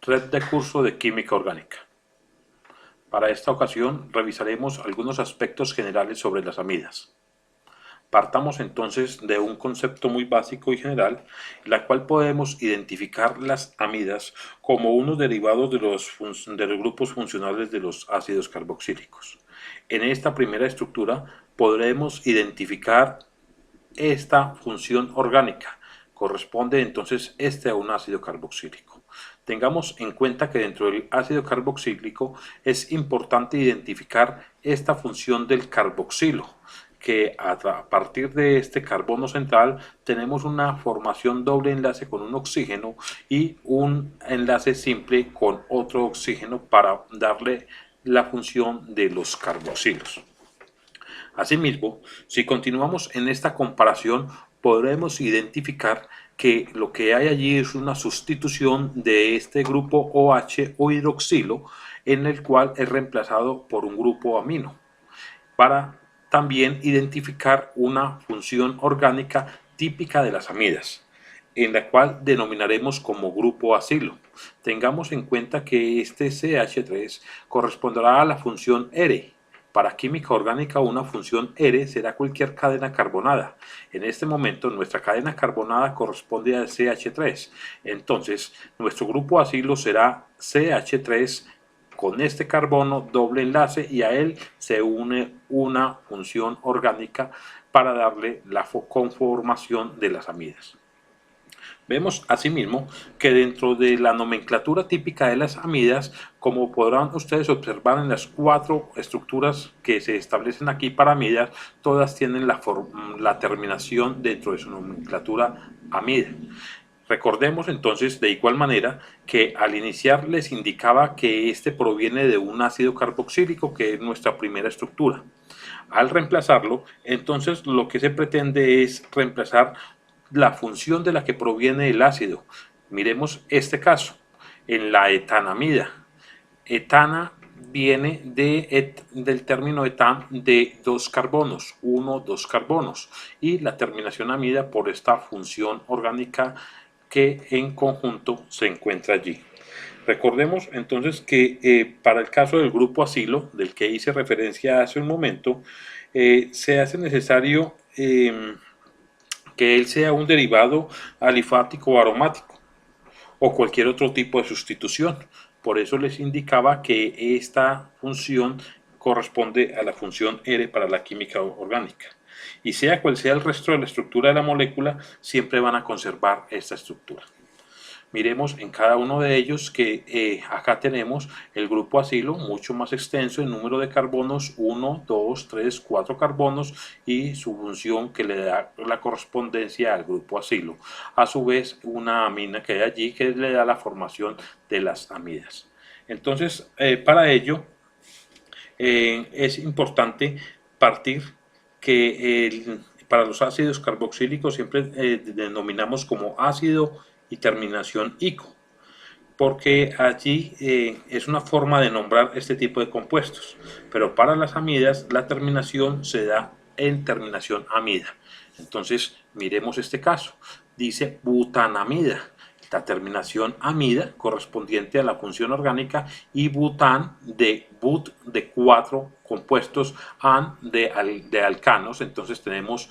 Red de curso de química orgánica. Para esta ocasión revisaremos algunos aspectos generales sobre las amidas. Partamos entonces de un concepto muy básico y general, en la cual podemos identificar las amidas como unos derivados de los grupos funcionales de los ácidos carboxílicos. En esta primera estructura podremos identificar esta función orgánica. Corresponde entonces a un ácido carboxílico. Tengamos en cuenta que dentro del ácido carboxílico es importante identificar esta función del carboxilo, que a partir de este carbono central tenemos una formación doble enlace con un oxígeno y un enlace simple con otro oxígeno para darle la función de los carboxilos. Asimismo, si continuamos en esta comparación, podremos identificar que lo que hay allí es una sustitución de este grupo OH o hidroxilo, en el cual es reemplazado por un grupo amino, para también identificar una función orgánica típica de las amidas, en la cual denominaremos como grupo acilo. Tengamos en cuenta que este CH3 corresponderá a la función R. Para química orgánica, una función R será cualquier cadena carbonada. En este momento, nuestra cadena carbonada corresponde al CH3. Entonces, nuestro grupo acilo será CH3 con este carbono doble enlace y a él se une una función orgánica para darle la conformación de las amidas. Vemos asimismo que dentro de la nomenclatura típica de las amidas, como podrán ustedes observar en las 4 estructuras que se establecen aquí para amidas, todas tienen la terminación dentro de su nomenclatura amida. Recordemos entonces de igual manera que al iniciar les indicaba que este proviene de un ácido carboxílico, que es nuestra primera estructura. Al reemplazarlo, entonces lo que se pretende es reemplazar la función de la que proviene el ácido. Miremos este caso, en la etanamida. Etana viene del término etan de 2 carbonos, 1, 2 carbonos, y la terminación amida por esta función orgánica que en conjunto se encuentra allí. Recordemos entonces que para el caso del grupo acilo, del que hice referencia hace un momento, se hace necesario que él sea un derivado alifático o aromático o cualquier otro tipo de sustitución. Por eso les indicaba que esta función corresponde a la función R para la química orgánica. Y sea cual sea el resto de la estructura de la molécula, siempre van a conservar esta estructura. Miremos en cada uno de ellos que acá tenemos el grupo acilo, mucho más extenso en número de carbonos, 1, 2, 3, 4 carbonos, y su función que le da la correspondencia al grupo acilo. A su vez, una amina que hay allí que le da la formación de las amidas. Entonces, para ello es importante partir que para los ácidos carboxílicos siempre denominamos como ácido y terminación ico, porque allí es una forma de nombrar este tipo de compuestos, pero para las amidas la terminación se da en terminación amida. Entonces miremos este caso, dice butanamida, la terminación amida correspondiente a la función orgánica, y bután de but de 4 compuestos, an de alcanos. Entonces tenemos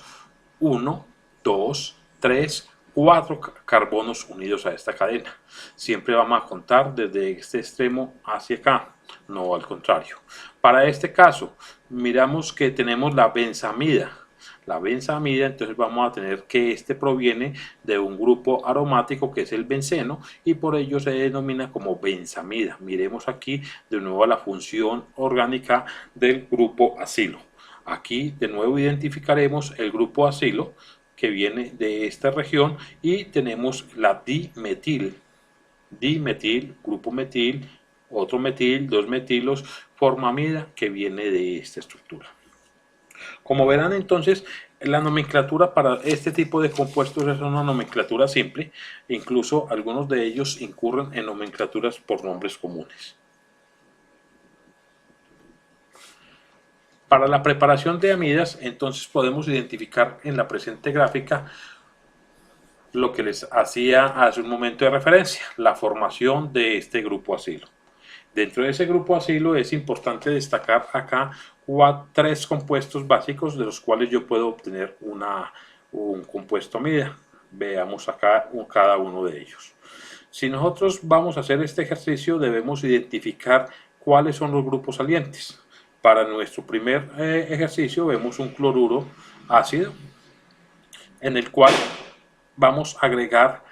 1, 2, 3, 4 carbonos unidos a esta cadena. Siempre vamos a contar desde este extremo hacia acá, no al contrario. Para este caso, miramos que tenemos la benzamida. La benzamida, entonces vamos a tener que este proviene de un grupo aromático que es el benceno, y por ello se denomina como benzamida. Miremos aquí de nuevo la función orgánica del grupo acilo. Aquí de nuevo identificaremos el grupo acilo que viene de esta región, y tenemos la dimetil, grupo metil, otro metil, 2 metilos, forma amida que viene de esta estructura. Como verán entonces, la nomenclatura para este tipo de compuestos es una nomenclatura simple, incluso algunos de ellos incurren en nomenclaturas por nombres comunes. Para la preparación de amidas, entonces podemos identificar en la presente gráfica lo que les hacía hace un momento de referencia, la formación de este grupo acilo. Dentro de ese grupo acilo es importante destacar acá tres compuestos básicos de los cuales yo puedo obtener un compuesto amida. Veamos acá cada uno de ellos. Si nosotros vamos a hacer este ejercicio, debemos identificar cuáles son los grupos salientes. Para nuestro primer ejercicio vemos un cloruro ácido en el cual vamos a agregar,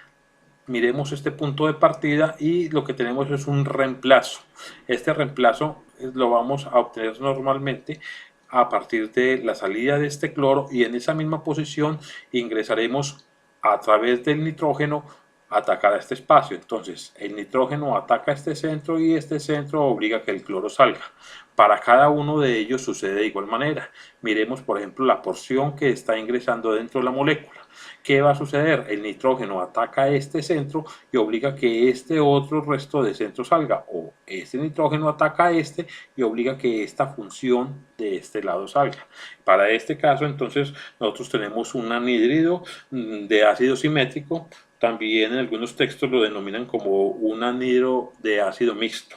miremos este punto de partida y lo que tenemos es un reemplazo. Este reemplazo lo vamos a obtener normalmente a partir de la salida de este cloro, y en esa misma posición ingresaremos a través del nitrógeno a atacar a este espacio. Entonces el nitrógeno ataca a este centro y este centro obliga a que el cloro salga. Para cada uno de ellos sucede de igual manera. Miremos por ejemplo la porción que está ingresando dentro de la molécula. ¿Qué va a suceder? El nitrógeno ataca a este centro y obliga a que este otro resto de centro salga, o este nitrógeno ataca a este y obliga a que esta función de este lado salga. Para este caso entonces nosotros tenemos un anhídrido de ácido simétrico. También en algunos textos lo denominan como un anhídrido de ácido mixto,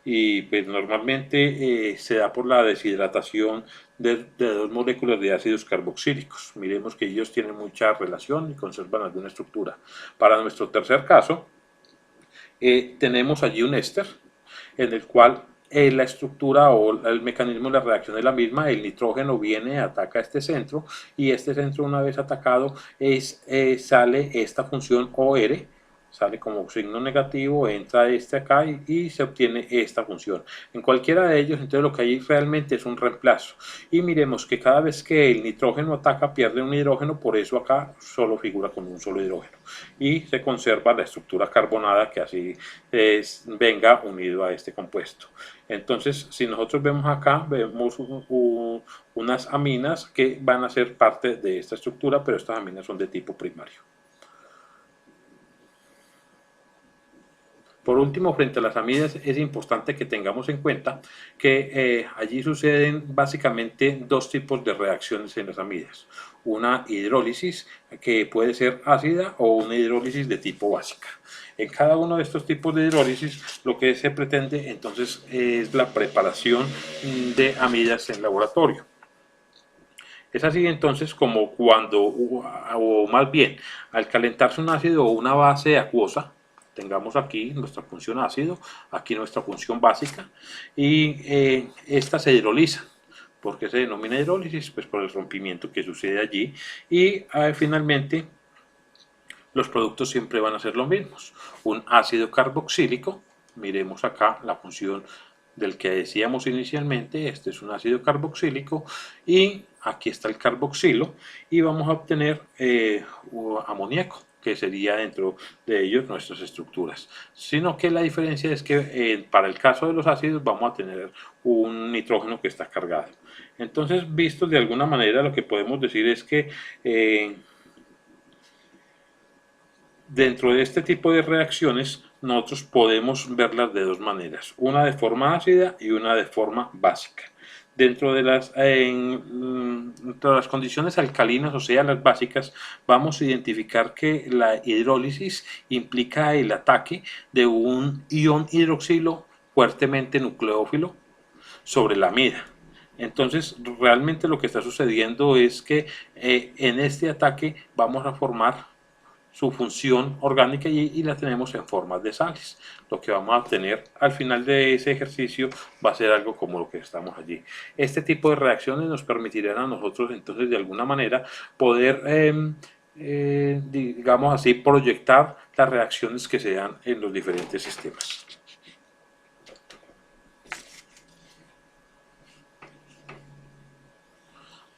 y pues normalmente se da por la deshidratación de dos moléculas de ácidos carboxílicos. Miremos que ellos tienen mucha relación y conservan alguna estructura. Para nuestro tercer caso tenemos allí un éster en el cual la estructura o el mecanismo de la reacción es la misma. El nitrógeno viene, ataca a este centro, y este centro, una vez atacado, sale esta función OR, sale como signo negativo, entra este acá y se obtiene esta función. En cualquiera de ellos, entonces lo que hay realmente es un reemplazo. Y miremos que cada vez que el nitrógeno ataca, pierde un hidrógeno, por eso acá solo figura con un solo hidrógeno. Y se conserva la estructura carbonada que así venga unido a este compuesto. Entonces, si nosotros vemos acá, vemos unas aminas que van a ser parte de esta estructura, pero estas aminas son de tipo primario. Por último, frente a las amidas, es importante que tengamos en cuenta que allí suceden básicamente dos tipos de reacciones en las amidas. Una hidrólisis, que puede ser ácida, o una hidrólisis de tipo básica. En cada uno de estos tipos de hidrólisis, lo que se pretende entonces es la preparación de amidas en laboratorio. Es así entonces como cuando, o más bien, al calentarse un ácido o una base acuosa, tengamos aquí nuestra función ácido, aquí nuestra función básica, y esta se hidroliza. ¿Por qué se denomina hidrólisis? Pues por el rompimiento que sucede allí, y finalmente los productos siempre van a ser los mismos. Un ácido carboxílico, miremos acá la función del que decíamos inicialmente, este es un ácido carboxílico, y aquí está el carboxilo, y vamos a obtener amoníaco, que sería dentro de ellos nuestras estructuras. Sino que la diferencia es que para el caso de los ácidos vamos a tener un nitrógeno que está cargado. Entonces, visto de alguna manera, lo que podemos decir es que dentro de este tipo de reacciones nosotros podemos verlas de dos maneras, una de forma ácida y una de forma básica. Dentro de las condiciones alcalinas, o sea, las básicas, vamos a identificar que la hidrólisis implica el ataque de un ion hidroxilo fuertemente nucleófilo sobre la amida. Entonces, realmente lo que está sucediendo es que en este ataque vamos a formar su función orgánica y la tenemos en formas de sales. Lo que vamos a obtener al final de ese ejercicio va a ser algo como lo que estamos allí. Este tipo de reacciones nos permitirán a nosotros entonces de alguna manera poder digamos así, proyectar las reacciones que se dan en los diferentes sistemas.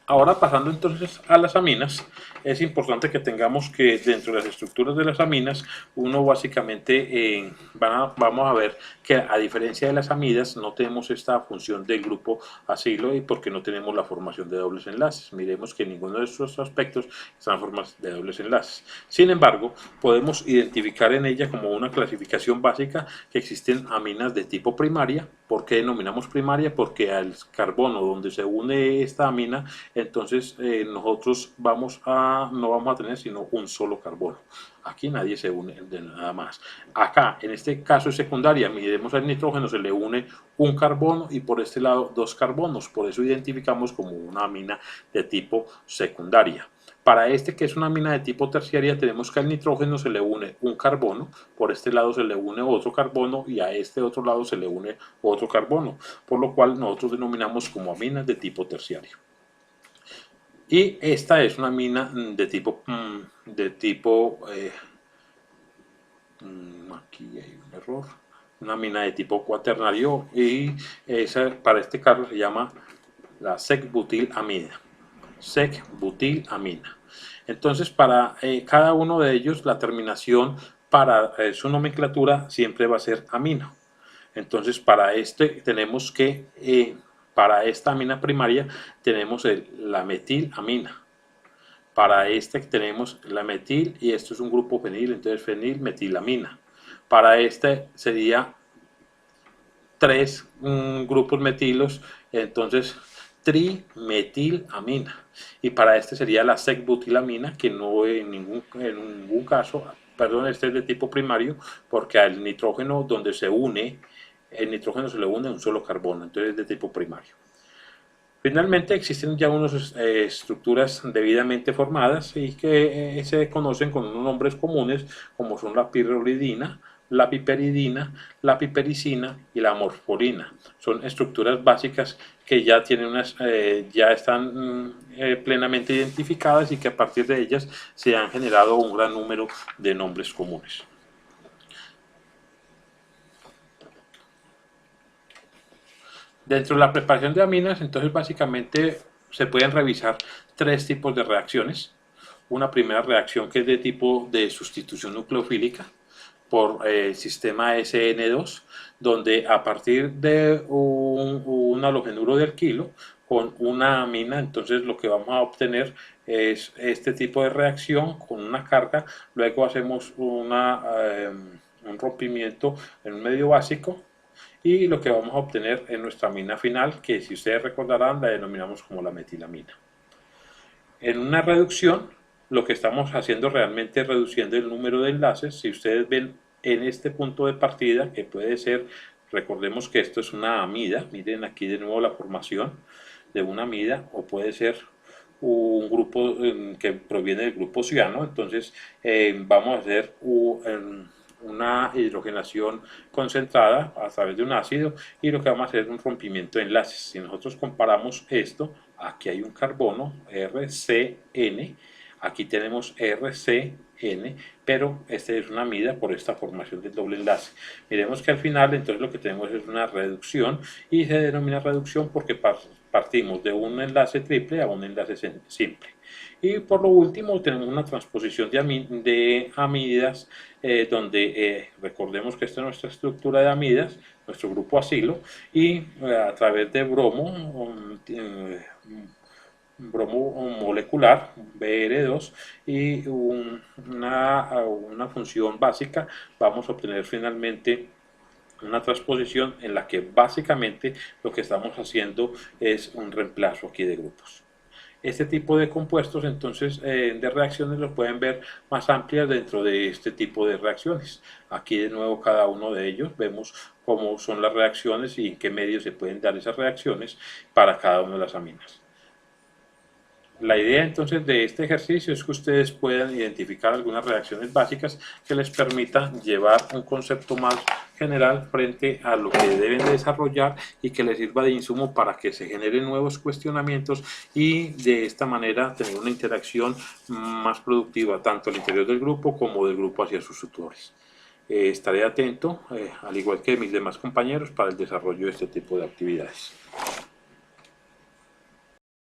Ahora, pasando entonces a las aminas, es importante que tengamos que dentro de las estructuras de las aminas, uno básicamente vamos a ver que a diferencia de las amidas no tenemos esta función del grupo acilo, y porque no tenemos la formación de dobles enlaces. Miremos que ninguno de estos aspectos están formados de dobles enlaces. Sin embargo, podemos identificar en ella como una clasificación básica que existen aminas de tipo primaria. ¿Por qué denominamos primaria? Porque al carbono donde se une esta amina, en entonces nosotros no vamos a tener sino un solo carbono. Aquí nadie se une de nada más. Acá, en este caso es secundaria, miremos al nitrógeno, se le une un carbono y por este lado dos carbonos, por eso identificamos como una amina de tipo secundaria. Para este que es una amina de tipo terciaria, tenemos que al nitrógeno se le une un carbono, por este lado se le une otro carbono y a este otro lado se le une otro carbono, por lo cual nosotros denominamos como aminas de tipo terciario. Y esta es una amina de tipo, aquí hay un error, una amina de tipo cuaternario y para este caso se llama la sec-butilamina. Sec-butilamina. Entonces, para cada uno de ellos, la terminación para su nomenclatura siempre va a ser amino. Entonces, para este tenemos que, para esta amina primaria, tenemos la metilamina. Para este tenemos la metil y esto es un grupo fenil, entonces fenilmetilamina. Para este sería tres grupos metilos, entonces trimetilamina. Y para este sería la sec-butilamina, que no en ningún caso, perdón, este es de tipo primario, porque al nitrógeno donde se une, el nitrógeno se le une un solo carbono, entonces es de tipo primario. Finalmente existen ya unas estructuras debidamente formadas y que se conocen con unos nombres comunes como son la pirolidina, la piperidina, la pipericina y la morfolina. Son estructuras básicas que ya ya están plenamente identificadas y que a partir de ellas se han generado un gran número de nombres comunes. Dentro de la preparación de aminas, entonces básicamente se pueden revisar tres tipos de reacciones. Una primera reacción que es de tipo de sustitución nucleofílica por el sistema SN2, donde a partir de un halogenuro de alquilo con una amina, entonces lo que vamos a obtener es este tipo de reacción con una carga, luego hacemos un rompimiento en un medio básico, y lo que vamos a obtener es nuestra amina final, que si ustedes recordarán la denominamos como la metilamina. En una reducción, lo que estamos haciendo realmente es reduciendo el número de enlaces. Si ustedes ven en este punto de partida, que puede ser, recordemos que esto es una amida, miren aquí de nuevo la formación de una amida, o puede ser un grupo que proviene del grupo ciano, entonces vamos a hacer una hidrogenación concentrada a través de un ácido y lo que vamos a hacer es un rompimiento de enlaces. Si nosotros comparamos esto, aquí hay un carbono RCN, aquí tenemos RCN, pero esta es una amida por esta formación del doble enlace. Miremos que al final entonces lo que tenemos es una reducción y se denomina reducción porque partimos de un enlace triple a un enlace simple. Y por lo último tenemos una transposición de amidas donde recordemos que esta es nuestra estructura de amidas, nuestro grupo acilo, y a través de bromo molecular, Br2, y una función básica, vamos a obtener finalmente una transposición en la que básicamente lo que estamos haciendo es un reemplazo aquí de grupos. Este tipo de compuestos, entonces, de reacciones los pueden ver más amplias dentro de este tipo de reacciones. Aquí de nuevo cada uno de ellos vemos cómo son las reacciones y en qué medios se pueden dar esas reacciones para cada una de las aminas. La idea entonces de este ejercicio es que ustedes puedan identificar algunas reacciones básicas que les permitan llevar un concepto más general frente a lo que deben de desarrollar y que les sirva de insumo para que se generen nuevos cuestionamientos y de esta manera tener una interacción más productiva tanto al interior del grupo como del grupo hacia sus tutores. Estaré atento, al igual que mis demás compañeros, para el desarrollo de este tipo de actividades.